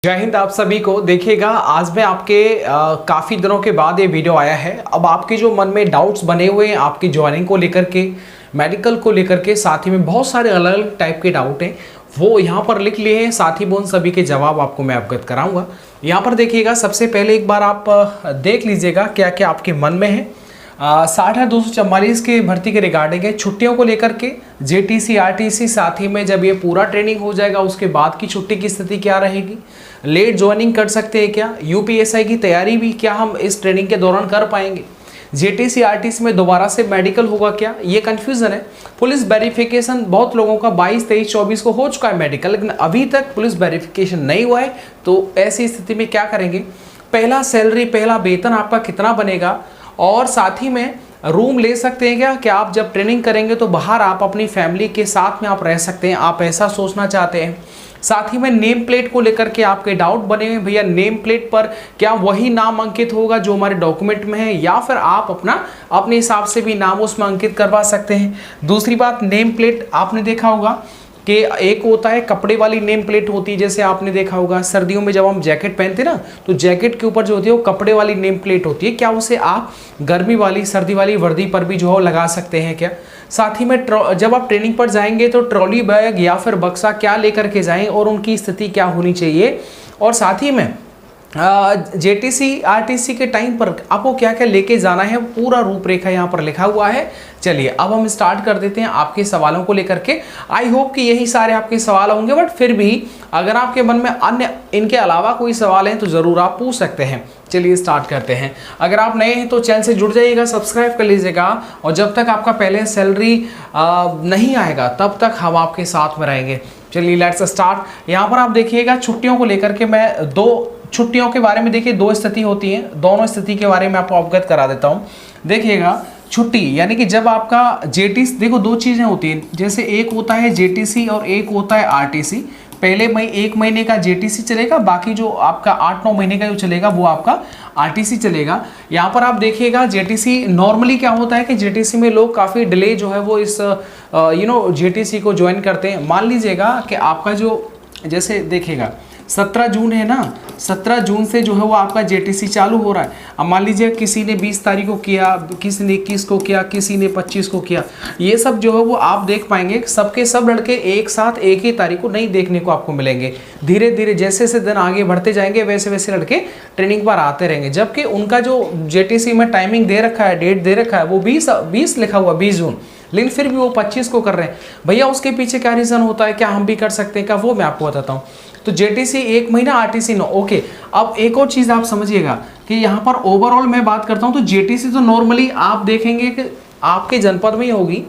जय हिंद। आप सभी को देखिएगा, आज मैं आपके काफ़ी दिनों के बाद ये वीडियो आया है। अब आपके जो मन में डाउट्स बने हुए हैं आपकी ज्वाइनिंग को लेकर के, मेडिकल को लेकर के, साथ ही में बहुत सारे अलग अलग टाइप के डाउट हैं, वो यहाँ पर लिख लिए हैं। साथ ही में उन सभी के जवाब आपको मैं अवगत कराऊंगा। यहाँ पर देखिएगा, सबसे पहले एक बार आप देख लीजिएगा क्या क्या आपके मन में है। 60,244 के भर्ती के रिगार्डिंग है। छुट्टियों को लेकर के जेटीसी आरटीसी, साथ ही में जब ये पूरा ट्रेनिंग हो जाएगा उसके बाद की छुट्टी की स्थिति क्या रहेगी, लेट ज्वाइनिंग कर सकते हैं क्या, यूपीएसआई की तैयारी भी क्या हम इस ट्रेनिंग के दौरान कर पाएंगे, जेटीसी आरटीसी में दोबारा से मेडिकल होगा क्या, ये कंफ्यूजन है। पुलिस वेरिफिकेशन बहुत लोगों का 22, 23, 24 को हो चुका है मेडिकल, लेकिन अभी तक पुलिस वेरिफिकेशन नहीं हुआ है। तो ऐसी स्थिति में क्या करेंगे, पहला सैलरी, पहला वेतन आपका कितना बनेगा, और साथ ही में रूम ले सकते हैं क्या, कि आप जब ट्रेनिंग करेंगे तो बाहर आप अपनी फैमिली के साथ में आप रह सकते हैं, आप ऐसा सोचना चाहते हैं। साथ ही में नेम प्लेट को लेकर के आपके डाउट बने हैं, भैया नेम प्लेट पर क्या वही नाम अंकित होगा जो हमारे डॉक्यूमेंट में है, या फिर आप अपने हिसाब से भी नाम उसमें अंकित करवा सकते हैं। दूसरी बात, नेम प्लेट आपने देखा होगा कि एक होता है कपड़े वाली नेम प्लेट होती है, जैसे आपने देखा होगा सर्दियों में जब हम जैकेट पहनते हैं ना, तो जैकेट के ऊपर जो होती है वो कपड़े वाली नेम प्लेट होती है। क्या उसे आप गर्मी वाली, सर्दी वाली वर्दी पर भी जो है लगा सकते हैं क्या। साथ ही में जब आप ट्रेनिंग पर जाएंगे तो ट्रॉली बैग या फिर बक्सा क्या लेकर के जाएं और उनकी स्थिति क्या होनी चाहिए, और साथ ही में जेटीसी आरटीसी के टाइम पर आपको क्या क्या लेके जाना है, पूरा रूपरेखा यहाँ पर लिखा हुआ है। चलिए अब हम स्टार्ट कर देते हैं आपके सवालों को लेकर के। आई होप कि यही सारे आपके सवाल होंगे, बट फिर भी अगर आपके मन में अन्य इनके अलावा कोई सवाल है तो ज़रूर आप पूछ सकते हैं। चलिए स्टार्ट करते हैं। अगर आप नए हैं तो चैनल से जुड़ जाइएगा, सब्सक्राइब कर लीजिएगा, और जब तक आपका पहले सैलरी नहीं आएगा तब तक हम आपके साथ में रहेंगे। चलिए लेट्स स्टार्ट। यहाँ पर आप देखिएगा, छुट्टियों को लेकर के मैं दो छुट्टियों के बारे में, देखिए दो स्थिति होती है, दोनों स्थिति के बारे में आपको अवगत करा देता हूँ। देखिएगा, छुट्टी यानी कि जब आपका जेटीसी, देखो दो चीज़ें होती हैं, जैसे एक होता है जेटीसी और एक होता है आरटीसी। पहले एक महीने का जेटीसी चलेगा, बाकी जो आपका 8-9 महीने का जो चलेगा वो आपका आरटीसी चलेगा। यहाँ पर आप देखिएगा, जेटीसी नॉर्मली क्या होता है कि जेटीसी में लोग काफ़ी डिले जो है वो इस जेटीसी को ज्वाइन करते हैं। मान लीजिएगा कि आपका जो, जैसे देखिएगा 17 जून है ना, 17 जून से जो है वो आपका जेटीसी चालू हो रहा है। अब मान लीजिए किसी ने 20 तारीख को किया, किसी ने 21 को किया, किसी ने 25 को किया, ये सब जो है वो आप देख पाएंगे सबके सब लड़के एक साथ एक ही तारीख को नहीं देखने को आपको मिलेंगे। धीरे धीरे जैसे जैसे दिन आगे बढ़ते जाएंगे वैसे वैसे लड़के ट्रेनिंग पर आते रहेंगे, जबकि उनका जो जेटीसी में टाइमिंग दे रखा है, डेट दे रखा है, वो 20 लिखा हुआ 20 जून, लेकिन फिर भी वो 25 को कर रहे हैं। भैया उसके पीछे क्या रीज़न होता है, क्या हम भी कर सकते हैं क्या, वो मैं आपको बताता हूँ। तो जेटीसी 1 महीना, आरटीसी 9। ओके, अब एक और चीज़ आप समझिएगा कि यहाँ पर ओवरऑल मैं बात करता हूँ तो जेटीसी तो नॉर्मली आप देखेंगे कि आपके जनपद में ही होगी,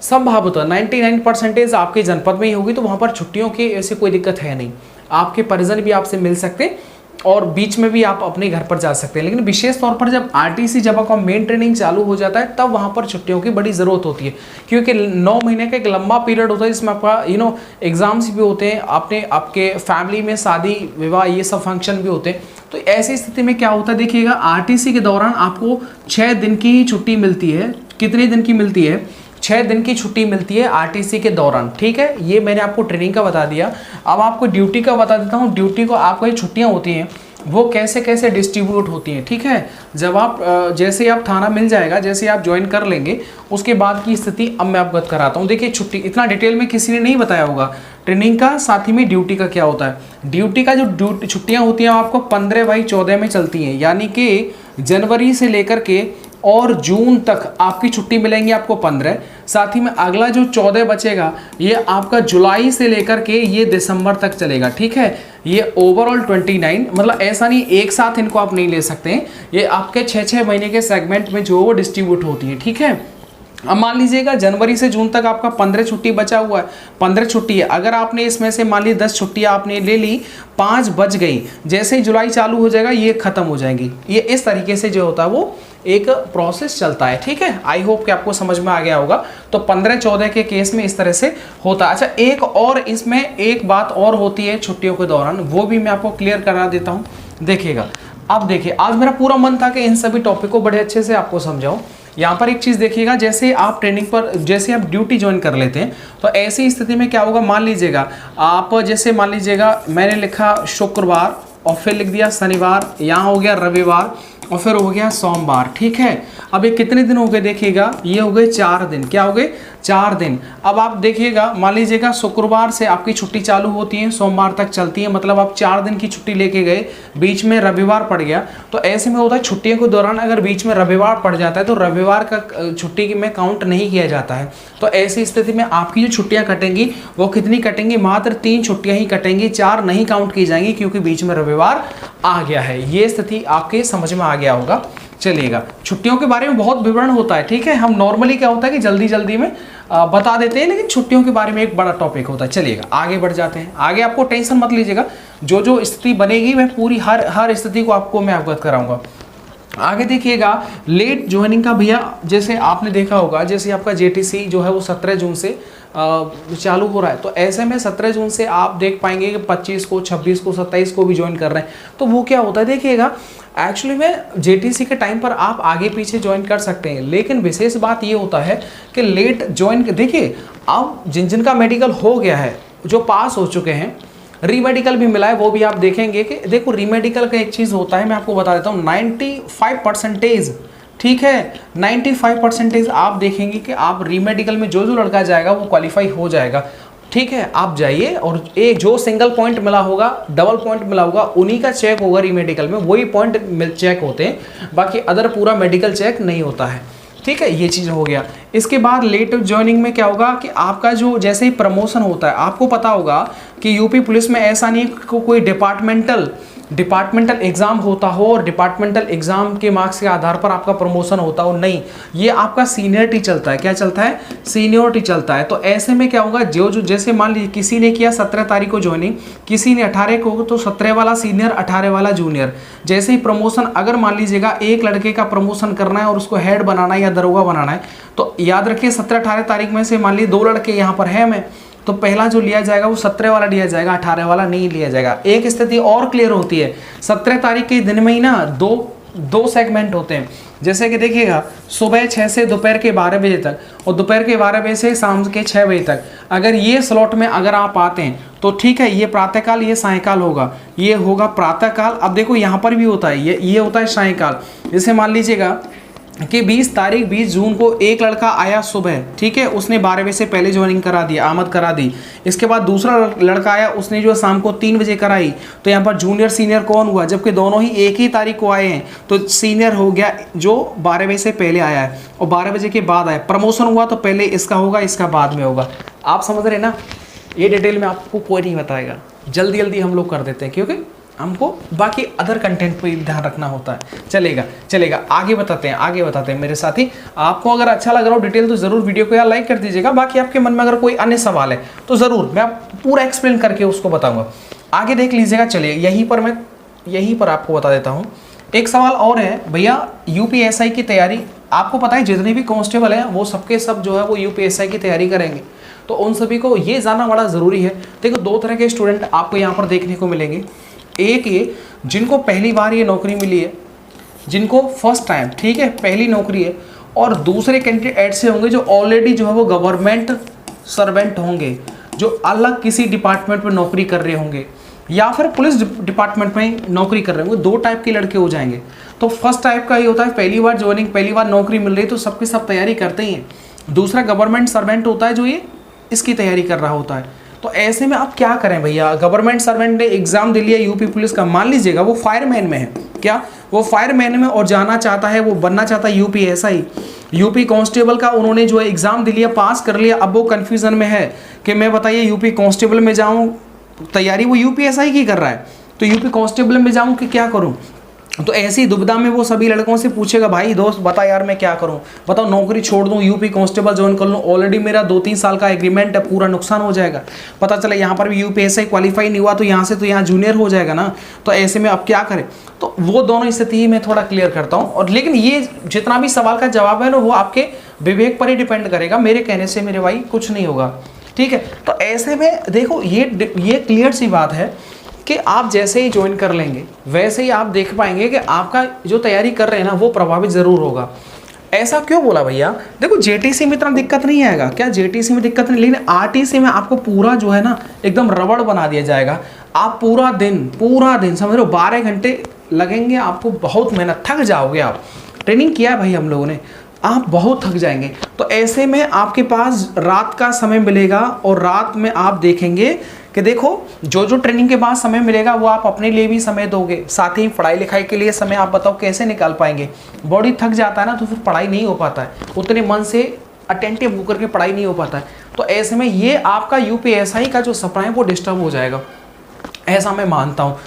संभावतः 99% आपके जनपद में ही होगी, तो वहाँ पर छुट्टियों की ऐसी कोई दिक्कत है नहीं। आपके परिजन भी आपसे मिल सकते हैं और बीच में भी आप अपने घर पर जा सकते हैं, लेकिन विशेष तौर पर जब आरटीसी, जब आपका मेन ट्रेनिंग चालू हो जाता है तब वहाँ पर छुट्टियों की बड़ी ज़रूरत होती है, क्योंकि 9 महीने का एक लंबा पीरियड होता है जिसमें आपका एग्जाम्स भी होते हैं, आपके फैमिली में शादी विवाह ये सब फंक्शन भी होते हैं। तो ऐसी स्थिति में क्या होता है, देखिएगा आरटीसी के दौरान आपको 6 दिन की ही छुट्टी मिलती है। कितने दिन की मिलती है, 6 दिन की छुट्टी मिलती है आरटीसी के दौरान। ठीक है, ये मैंने आपको ट्रेनिंग का बता दिया। अब आपको ड्यूटी का बता देता हूँ। ड्यूटी को आपको ये छुट्टियाँ होती हैं वो कैसे कैसे डिस्ट्रीब्यूट होती हैं। ठीक है, जब आप जैसे आप थाना मिल जाएगा, जैसे आप ज्वाइन कर लेंगे उसके बाद की स्थिति अब मैं अवगत कराता हूँ। देखिए छुट्टी इतना डिटेल में किसी ने नहीं बताया होगा ट्रेनिंग का, साथ ही में ड्यूटी का क्या होता है। ड्यूटी का जो छुट्टियाँ होती हैं आपको 15/14 में चलती हैं, यानी कि जनवरी से लेकर के और जून तक आपकी छुट्टी मिलेंगी आपको 15। साथ ही में अगला जो 14 बचेगा ये आपका जुलाई से लेकर के ये दिसंबर तक चलेगा। ठीक है, ये ओवरऑल 29, मतलब ऐसा नहीं एक साथ इनको आप नहीं ले सकते हैं, ये आपके 6-6 महीने के सेगमेंट में जो वो डिस्ट्रीब्यूट होती है। ठीक है, अब मान लीजिएगा जनवरी से जून तक आपका 15 छुट्टी बचा हुआ है, 15 छुट्टी है। अगर आपने इसमें से मान ली 10 छुट्टियाँ आपने ले ली, 5 बच गई, जैसे ही जुलाई चालू हो जाएगा ये खत्म हो जाएंगी। ये इस तरीके से जो होता है वो एक प्रोसेस चलता है। ठीक है, आई होप कि आपको समझ में आ गया होगा। तो 15-14 के केस में इस तरह से होता है। अच्छा, एक और इसमें एक बात और होती है छुट्टियों के दौरान, वो भी मैं आपको क्लियर करा देता हूँ। देखिएगा, अब देखिए आज मेरा पूरा मन था कि इन सभी टॉपिक को बड़े अच्छे से आपको समझाऊं। यहाँ पर एक चीज़ देखिएगा, जैसे आप ट्रेनिंग पर, जैसे आप ड्यूटी ज्वाइन कर लेते हैं तो ऐसी स्थिति में क्या होगा, मान लीजिएगा आप, जैसे मान लीजिएगा मैंने लिखा शुक्रवार और फिर लिख दिया शनिवार, यहाँ हो गया रविवार और फिर हो गया सोमवार, ठीक है। अब ये कितने दिन हो गए देखिएगा, ये हो गए 4 दिन। क्या हो गए? 4 दिन। अब आप देखिएगा, मान लीजिएगा शुक्रवार से आपकी छुट्टी चालू होती है, सोमवार तक चलती है, मतलब आप 4 दिन की छुट्टी लेके गए, बीच में रविवार पड़ गया, तो ऐसे में होता है छुट्टियों के दौरान अगर बीच में रविवार पड़ जाता है तो रविवार का छुट्टी में काउंट नहीं किया जाता है। तो ऐसी स्थिति में आपकी जो छुट्टियाँ कटेंगी वो कितनी कटेंगी? मात्र 3 छुट्टियाँ ही कटेंगी, 4 नहीं काउंट की जाएंगी क्योंकि बीच में रविवार आ गया है। ये स्थिति आपके समझ में आ गया होगा। चलिएगा, छुट्टियों के बारे में बहुत विवरण होता है, ठीक है। हम नॉर्मली क्या होता है कि जल्दी जल्दी में बता देते हैं, लेकिन छुट्टियों के बारे में एक बड़ा टॉपिक होता है। चलिएगा आगे बढ़ जाते हैं। आगे आपको टेंशन मत लीजिएगा, जो जो स्थिति बनेगी मैं पूरी हर स्थिति को आपको मैं अवगत कराऊंगा। आगे देखिएगा, लेट ज्वाइनिंग का भैया, जैसे आपने देखा होगा, जैसे आपका जेटीसी जो है वो 17 जून से चालू हो रहा है, तो ऐसे में 17 जून से आप देख पाएंगे कि 25 को, 26 को, 27 को भी ज्वाइन कर रहे हैं। तो वो क्या होता है देखिएगा, एक्चुअली में जेटीसी के टाइम पर आप आगे पीछे ज्वाइन कर सकते हैं, लेकिन विशेष बात ये होता है कि लेट ज्वाइन, देखिए अब जिनका मेडिकल हो गया है, जो पास हो चुके हैं, रीमेडिकल भी मिला है, वो भी आप देखेंगे कि देखो रीमेडिकल का एक चीज़ होता है, मैं आपको बता देता हूँ, 95%, ठीक है, 95% आप देखेंगे कि आप रीमेडिकल में जो लड़का जाएगा वो क्वालिफाई हो जाएगा, ठीक है। आप जाइए और एक जो सिंगल पॉइंट मिला होगा, डबल पॉइंट मिला होगा, उन्हीं का चेक होगा रीमेडिकल में, वही पॉइंट चेक होते हैं, बाकी अदर पूरा मेडिकल चेक नहीं होता है, ठीक है। ये चीज़ हो गया। इसके बाद लेट ज्वाइनिंग में क्या होगा कि आपका जो जैसे ही प्रमोशन होता है, आपको पता होगा कि यूपी पुलिस में ऐसा नहीं है कोई डिपार्टमेंटल एग्जाम होता हो और डिपार्टमेंटल एग्जाम के मार्क्स के आधार पर आपका प्रमोशन होता हो, नहीं, ये आपका सीनियरिटी चलता है। क्या चलता है? सीनियरिटी चलता है। तो ऐसे में क्या होगा, जो जैसे मान लीजिए किसी ने किया 17 तारीख को ज्वाइनिंग, किसी ने 18 को, तो 17 वाला सीनियर, 18 वाला जूनियर। जैसे ही प्रमोशन, अगर मान लीजिएगा एक लड़के का प्रमोशन करना है और उसको हेड बनाना है या दरोगा बनाना है, तो याद रखिए 17-18 तारीख में से मान लीजिए 2 लड़के यहाँ पर हैं, मैं तो पहला जो लिया जाएगा वो 17 वाला लिया जाएगा, 18 वाला नहीं लिया जाएगा। एक स्थिति और क्लियर होती है, 17 तारीख के दिन में ही ना दो सेगमेंट होते हैं। जैसे कि देखिएगा, सुबह 6 से दोपहर के 12 बजे तक और दोपहर के 12 बजे से शाम के 6 बजे तक, अगर ये स्लॉट में अगर आप आते हैं तो ठीक है, ये प्रातःकाल, ये सायंकाल होगा, ये होगा प्रातःकाल। अब देखो यहाँ पर भी होता है, ये होता है सायंकाल। जैसे मान लीजिएगा कि 20 जून को एक लड़का आया सुबह, ठीक है, उसने 12 बजे से पहले ज्वाइनिंग करा दी, आमद करा दी। इसके बाद दूसरा लड़का आया, उसने जो शाम को 3 बजे कराई, तो यहाँ पर जूनियर सीनियर कौन हुआ? जबकि दोनों ही एक ही तारीख को आए हैं, तो सीनियर हो गया जो 12 बजे से पहले आया है और 12 बजे के बाद आया। प्रमोशन हुआ तो पहले इसका होगा, इसका बाद में होगा। आप समझ रहे ना? ये डिटेल में आपको कोई नहीं बताएगा, जल्दी जल्दी हम लोग कर देते हैं क्योंकि हमको बाकी अदर कंटेंट पे ध्यान रखना होता है। चलेगा आगे बताते हैं मेरे साथी। आपको अगर अच्छा लग रहा हो डिटेल तो ज़रूर वीडियो को यार लाइक कर दीजिएगा। बाकी आपके मन में अगर कोई अन्य सवाल है तो ज़रूर मैं पूरा एक्सप्लेन करके उसको बताऊंगा। आगे देख लीजिएगा। चलिए यहीं पर आपको बता देता हूँ। एक सवाल और है भैया, यूपीएसआई की तैयारी, आपको पता है जितने भी कांस्टेबल हैं वो सबके सब जो है वो यूपीएसआई की तैयारी करेंगे, तो उन सभी को ये जानना बड़ा ज़रूरी है। देखो 2 तरह के स्टूडेंट आपको यहाँ पर देखने को मिलेंगे। एक ये जिनको पहली बार ये नौकरी मिली है, जिनको फर्स्ट टाइम, ठीक है, पहली नौकरी है, और दूसरे कैंडिडेट ऐसे होंगे जो ऑलरेडी जो है वो गवर्नमेंट सर्वेंट होंगे, जो अलग किसी डिपार्टमेंट में नौकरी कर रहे होंगे या फिर पुलिस डिपार्टमेंट में नौकरी कर रहे होंगे। 2 टाइप के लड़के हो जाएंगे। तो फर्स्ट टाइप का ये होता है पहली बार ज्वाइनिंग, पहली बार नौकरी मिल रही है तो सबके सब तैयारी करते ही हैं। दूसरा गवर्नमेंट सर्वेंट होता है जो ये इसकी तैयारी कर रहा होता है। तो ऐसे में आप क्या करें भैया, गवर्नमेंट सर्वेंट ने एग्जाम दे लिया यूपी पुलिस का, मान लीजिएगा वो फायरमैन में है, क्या वो फायरमैन में और जाना चाहता है, वो बनना चाहता है यूपीएसआई, यूपी कांस्टेबल का उन्होंने जो है एग्जाम दे लिया, पास कर लिया। अब वो कन्फ्यूजन में है कि मैं बताइए यूपी कांस्टेबल में जाऊँ, तैयारी वो यूपीएसआई की कर रहा है, तो यूपी कांस्टेबल में जाऊँ कि क्या करूँ। तो ऐसी दुविधा में वो सभी लड़कों से पूछेगा, भाई दोस्त बता यार मैं क्या करूं, बताओ नौकरी छोड़ दूं, यूपी कांस्टेबल ज्वाइन कर लूं, ऑलरेडी मेरा 2-3 साल का एग्रीमेंट है, पूरा नुकसान हो जाएगा। पता चला यहाँ पर भी यूपीएसआई क्वालिफाई नहीं हुआ तो यहाँ से तो यहाँ जूनियर हो जाएगा ना। तो ऐसे में अब क्या करें, तो वो दोनों स्थिति मैं थोड़ा क्लियर करता हूँ। और लेकिन ये जितना भी सवाल का जवाब है ना वो आपके विवेक पर ही डिपेंड करेगा, मेरे कहने से मेरे भाई कुछ नहीं होगा, ठीक है। तो ऐसे में देखो ये क्लियर सी बात है कि आप जैसे ही ज्वाइन कर लेंगे वैसे ही आप देख पाएंगे कि आपका जो तैयारी कर रहे हैं ना वो प्रभावित ज़रूर होगा। ऐसा क्यों बोला भैया? देखो जेटीसी में इतना दिक्कत नहीं आएगा, क्या जेटीसी में दिक्कत नहीं, लेकिन आरटीसी में आपको पूरा जो है ना एकदम रबड़ बना दिया जाएगा। आप पूरा दिन समझ लो 12 घंटे लगेंगे आपको, बहुत मेहनत, थक जाओगे आप। ट्रेनिंग किया है भाई हम लोगों ने, आप बहुत थक जाएंगे। तो ऐसे में आपके पास रात का समय मिलेगा और रात में आप देखेंगे कि देखो जो ट्रेनिंग के बाद समय मिलेगा वो आप अपने लिए भी समय दोगे, साथ ही पढ़ाई लिखाई के लिए समय आप बताओ कैसे निकाल पाएंगे? बॉडी थक जाता है ना तो फिर पढ़ाई नहीं हो पाता है, उतने मन से अटेंटिव होकर के पढ़ाई नहीं हो पाता है। तो ऐसे में ये आपका यूपीएसआई का जो सपना है वो डिस्टर्ब हो जाएगा, ऐसा मैं मानता हूँ।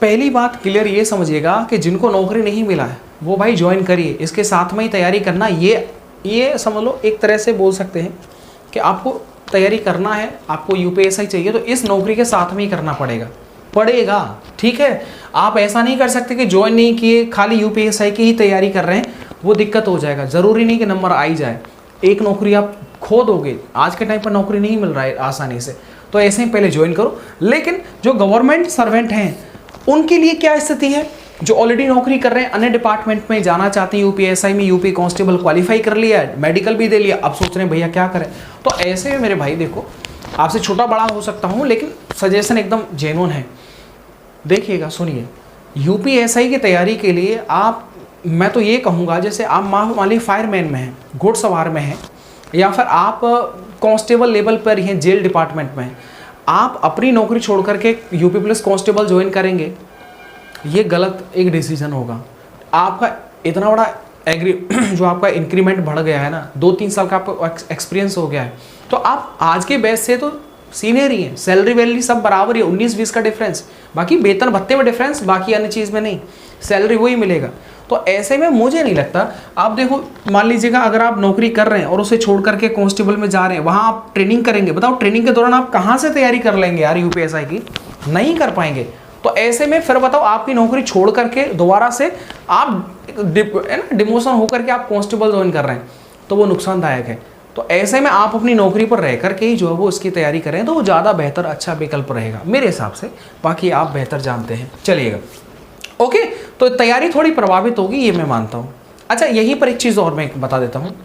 पहली बात क्लियर ये समझिएगा कि जिनको नौकरी नहीं मिला है वो भाई ज्वाइन करिए, इसके साथ में ही तैयारी करना। ये समझ लो एक तरह से बोल सकते हैं कि आपको तैयारी करना है, आपको यूपीएसआई चाहिए तो इस नौकरी के साथ में ही करना पड़ेगा, ठीक है। आप ऐसा नहीं कर सकते कि ज्वाइन नहीं किए खाली यूपीएसआई की ही तैयारी कर रहे हैं, वो दिक्कत हो जाएगा। ज़रूरी नहीं कि नंबर आ ही जाए, एक नौकरी आप खो दोगे। आज के टाइम पर नौकरी नहीं मिल रहा है आसानी से, तो ऐसे ही पहले ज्वाइन करो। लेकिन जो गवर्नमेंट सर्वेंट हैं उनके लिए क्या स्थिति है? जो ऑलरेडी नौकरी कर रहे हैं, अन्य डिपार्टमेंट में जाना चाहते हैं, यूपीएसआई में यूपी कांस्टेबल क्वालिफाई कर लिया है, मेडिकल भी दे लिया, अब सोच रहे हैं भैया क्या करें। तो ऐसे में मेरे भाई देखो, आपसे छोटा बड़ा हो सकता हूँ लेकिन सजेशन एकदम जेन्युइन है, देखिएगा सुनिए। यूपीएसआई की तैयारी के लिए आप, मैं तो ये कहूँगा जैसे आप मान ली फायरमैन में हैं, घुड़सवार में हैं, या फिर आप कांस्टेबल लेवल पर ही हैं, जेल डिपार्टमेंट में हैं, आप अपनी नौकरी छोड़ करके यूपी पुलिस कांस्टेबल ज्वाइन करेंगे, ये गलत एक डिसीजन होगा। आपका इतना बड़ा जो आपका इंक्रीमेंट बढ़ गया है ना, 2-3 साल का आपको एक्सपीरियंस हो गया है, तो आप आज के बैच से तो सीनियर ही हैं, सैलरी वैलरी सब बराबर ही, 19-20 का डिफरेंस, बाकी वेतन भत्ते में डिफरेंस, बाकी अन्य चीज़ में नहीं, सैलरी वही मिलेगा। तो ऐसे में मुझे नहीं लगता, आप देखो मान लीजिएगा अगर आप नौकरी कर रहे हैं और उसे छोड़ करके कांस्टेबल में जा रहे हैं, वहाँ आप ट्रेनिंग करेंगे, बताओ ट्रेनिंग के दौरान आप कहाँ से तैयारी कर लेंगे यार यूपीएसआई की? नहीं कर पाएंगे। तो ऐसे में फिर बताओ आपकी नौकरी छोड़ करके दोबारा से आप डिमोशन होकर के आप कांस्टेबल ज्वाइन कर रहे हैं, तो वो नुकसानदायक है। तो ऐसे में आप अपनी नौकरी पर रह करके ही जो है वो इसकी तैयारी करें तो वो ज़्यादा बेहतर, अच्छा विकल्प रहेगा मेरे हिसाब से, बाकी आप बेहतर जानते हैं। चलिएगा ओके, तो तैयारी थोड़ी प्रभावित होगी ये मैं मानता हूँ। अच्छा यहीं पर एक चीज़ और मैं बता देता हूँ,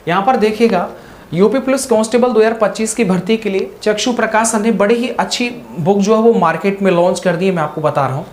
यहाँ पर देखिएगा यूपी पुलिस कांस्टेबल 2025 की भर्ती के लिए चक्षु प्रकाशन ने बड़ी ही अच्छी बुक जो है वो मार्केट में लॉन्च कर दी है, मैं आपको बता रहा हूँ।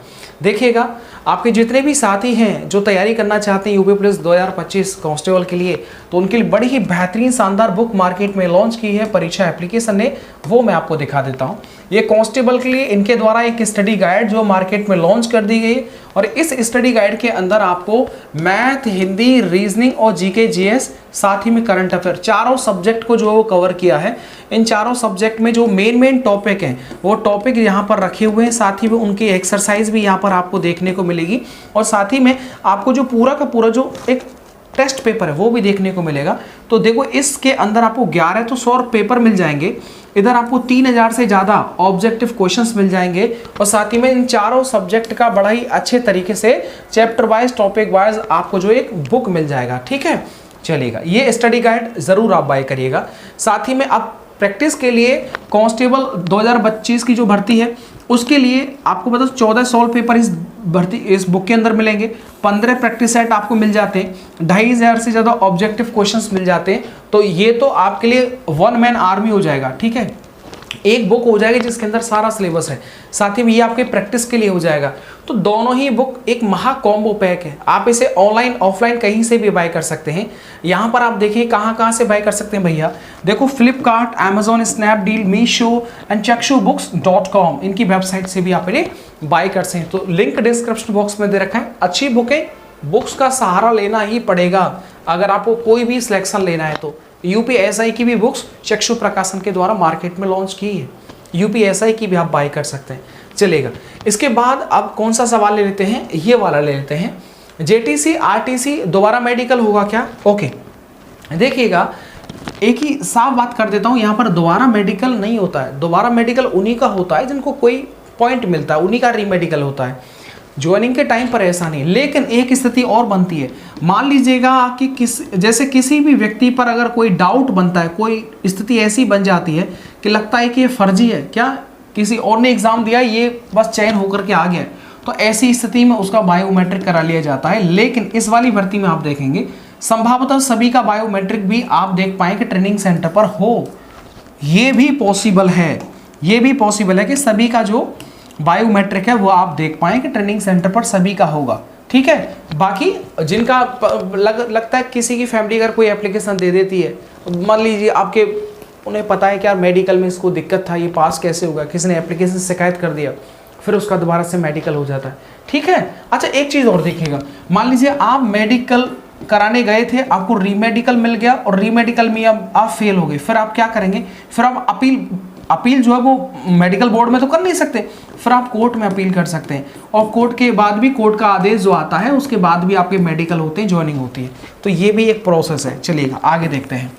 देखिएगा आपके जितने भी साथी हैं जो तैयारी करना चाहते हैं यूपी पुलिस 2025 कांस्टेबल के लिए, तो उनके लिए बड़ी ही बेहतरीन शानदार बुक मार्केट में लॉन्च की है परीक्षा एप्लीकेशन ने, वो मैं आपको दिखा देता हूँ। ये कांस्टेबल के लिए इनके द्वारा एक स्टडी गाइड जो मार्केट में लॉन्च कर दी गई, और इस स्टडी गाइड के अंदर आपको मैथ, हिंदी, रीजनिंग और जीके जीएस, साथ ही में करंट अफेयर, चारों सब्जेक्ट को जो है वो कवर किया है। इन चारों सब्जेक्ट में जो मेन टॉपिक हैं वो टॉपिक यहाँ पर रखे हुए हैं, साथ ही में उनकी एक्सरसाइज भी यहाँ पर आपको देखने को मिलेगी, और साथ ही में आपको जो पूरा का पूरा जो एक टेस्ट पेपर है वो भी देखने को मिलेगा। तो देखो इसके अंदर आपको 11 तो 100 पेपर मिल जाएंगे, इधर आपको 3000 से ज़्यादा ऑब्जेक्टिव क्वेश्चंस मिल जाएंगे, और साथ ही में इन चारों सब्जेक्ट का बड़ा ही अच्छे तरीके से चैप्टर वाइज, टॉपिक वाइज आपको जो एक बुक मिल जाएगा, ठीक है। चलिएगा ये स्टडी गाइड ज़रूर आप बाय करिएगा। साथ ही में आप प्रैक्टिस के लिए कांस्टेबल 2025 की जो भर्ती है उसके लिए आपको बता 14 सॉल्व पेपर इस बुक के अंदर मिलेंगे, 15 प्रैक्टिस सेट आपको मिल जाते हैं, 2500 से ज़्यादा ऑब्जेक्टिव क्वेश्चंस मिल जाते हैं। तो ये तो आपके लिए वन मैन आर्मी हो जाएगा, ठीक है, एक बुक हो जाएगी जिसके अंदर सारा सिलेबस है, साथ ही में ये आपके प्रैक्टिस के लिए हो जाएगा। तो दोनों ही बुक एक महा कॉम्बो पैक है, आप इसे ऑनलाइन ऑफलाइन कहीं से भी बाय कर सकते हैं। यहाँ पर आप देखिए कहाँ से बाय कर सकते हैं भैया, देखो फ्लिपकार्ट, अमेजोन, स्नैपडील, मीशो एंड चक्षुबुक्स.com, इनकी वेबसाइट से भी आप इन्हें बाय कर सकते हैं। तो लिंक डिस्क्रिप्शन बॉक्स में दे रखा है। अच्छी बुकें, बुक्स का सहारा लेना ही पड़ेगा अगर आपको कोई भी सिलेक्शन लेना है। तो यूपीएसआई की भी बुक्स चक्षु प्रकाशन के द्वारा मार्केट में लॉन्च की है, यूपीएसआई की भी आप बाय कर सकते हैं। चलेगा, इसके बाद अब कौन सा सवाल ले लेते हैं, ये वाला ले लेते हैं, जेटीसी आरटीसी दोबारा मेडिकल होगा क्या? ओके, देखिएगा एक ही साफ बात कर देता हूँ, यहाँ पर दोबारा मेडिकल नहीं होता है, दोबारा मेडिकल उन्हीं का होता है जिनको कोई पॉइंट मिलता है, उन्हीं का रीमेडिकल होता है। ज्वाइनिंग के टाइम पर ऐसा नहीं, लेकिन एक स्थिति और बनती है, मान लीजिएगा कि जैसे किसी भी व्यक्ति पर अगर कोई डाउट बनता है, कोई स्थिति ऐसी बन जाती है कि लगता है कि ये फर्जी है, क्या किसी और ने एग्जाम दिया, ये बस चयन होकर के आ गया, तो ऐसी स्थिति में उसका बायोमेट्रिक करा लिया जाता है। लेकिन इस वाली भर्ती में आप देखेंगे संभवतः सभी का बायोमेट्रिक भी आप देख पाए कि ट्रेनिंग सेंटर पर हो। ये भी पॉसिबल है, ये भी पॉसिबल है कि सभी का जो बायोमेट्रिक है वो आप देख पाए कि ट्रेनिंग सेंटर पर सभी का होगा। ठीक है, बाकी जिनका लगता है किसी की फैमिली अगर कोई एप्लीकेशन दे देती है, मान लीजिए आपके उन्हें पता है कि यार मेडिकल में इसको दिक्कत था, ये पास कैसे होगा, किसी ने एप्लीकेशन शिकायत कर दिया, फिर उसका दोबारा से मेडिकल हो जाता है। ठीक है, अच्छा एक चीज़ और देखिएगा, मान लीजिए आप मेडिकल कराने गए थे, आपको रीमेडिकल मिल गया और रीमेडिकल में अब आप फेल हो गए, फिर आप क्या करेंगे? फिर आप अपील जो है वो मेडिकल बोर्ड में तो कर नहीं सकते, फिर आप कोर्ट में अपील कर सकते हैं, और कोर्ट के बाद भी, कोर्ट का आदेश जो आता है उसके बाद भी आपके मेडिकल होते हैं, ज्वाइनिंग होती है। तो ये भी एक प्रोसेस है। चलिएगा आगे देखते हैं।